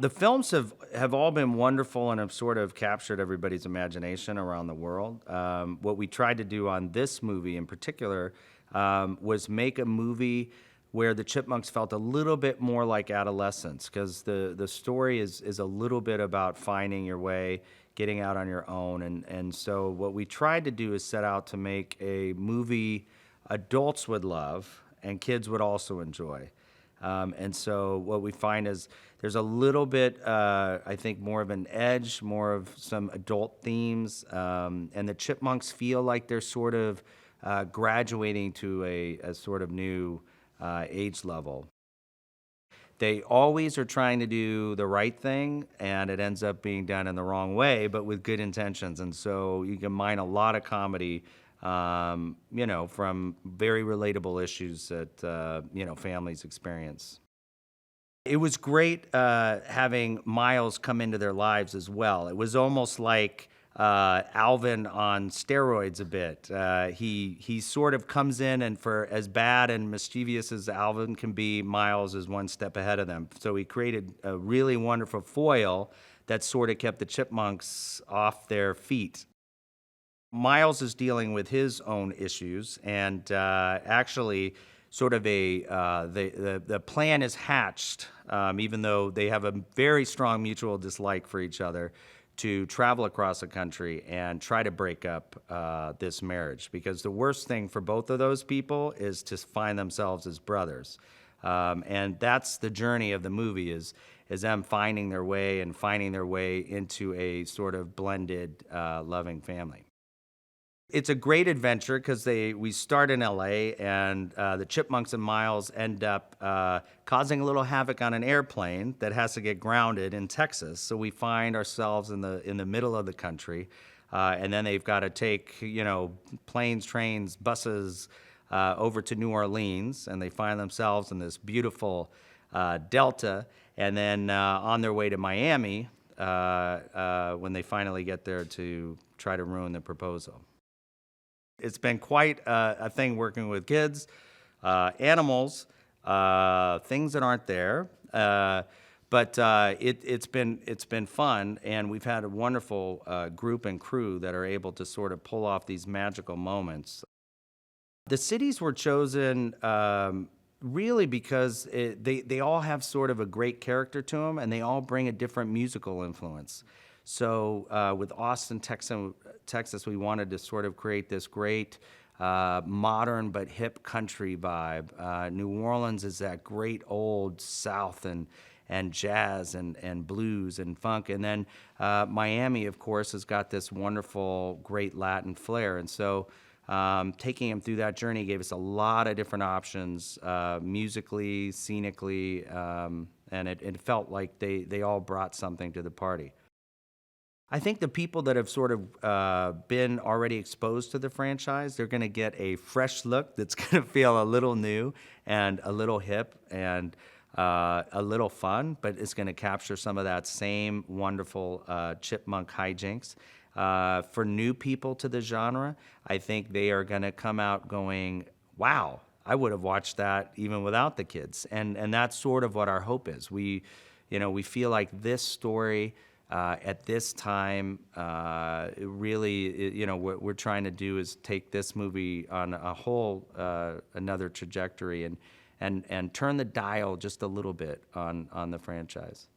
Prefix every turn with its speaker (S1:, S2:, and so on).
S1: The films have all been wonderful and have sort of captured everybody's imagination around the world. What we tried to do on this movie in particular was make a movie where the Chipmunks felt a little bit more like adolescence, because the story is a little bit about finding your way, getting out on your own. And so what we tried to do is set out to make a movie adults would love and kids would also enjoy. And so what we find is there's a little bit, I think, more of an edge, more of some adult themes, and the Chipmunks feel like they're sort of graduating to a sort of new age level. They always are trying to do the right thing, and it ends up being done in the wrong way, but with good intentions. And so you can mine a lot of comedy, from very relatable issues that, families experience. It was great having Miles come into their lives as well. It was almost like Alvin on steroids a bit. He sort of comes in, and for as bad and mischievous as Alvin can be, Miles is one step ahead of them. So he created a really wonderful foil that sort of kept the Chipmunks off their feet. Miles is dealing with his own issues, and actually, sort of the plan is hatched, even though they have a very strong mutual dislike for each other, to travel across the country and try to break up this marriage. Because the worst thing for both of those people is to find themselves as brothers, and that's the journey of the movie is them finding their way into a sort of blended, loving family. It's a great adventure because we start in LA, and the Chipmunks and Miles end up causing a little havoc on an airplane that has to get grounded in Texas. So we find ourselves in the middle of the country, and then they've got to take planes, trains, buses over to New Orleans, and they find themselves in this beautiful delta, and then on their way to Miami when they finally get there to try to ruin the proposal. It's been quite a thing working with kids, animals, things that aren't there, but it's been fun, and we've had a wonderful group and crew that are able to sort of pull off these magical moments. The cities were chosen really because they all have sort of a great character to them, and they all bring a different musical influence. So with Austin, Texas, we wanted to sort of create this great modern but hip country vibe. New Orleans is that great old South and jazz and blues and funk. And then Miami, of course, has got this wonderful, great Latin flair. And so taking them through that journey gave us a lot of different options, musically, scenically, and it felt like they all brought something to the party. I think the people that have sort of been already exposed to the franchise, they're going to get a fresh look that's going to feel a little new and a little hip and a little fun, but it's going to capture some of that same wonderful chipmunk hijinks. For new people to the genre, I think they are going to come out going, wow, I would have watched that even without the kids. And that's sort of what our hope is. We feel like this story at this time, really, what we're trying to do is take this movie on a whole another trajectory and turn the dial just a little bit on the franchise.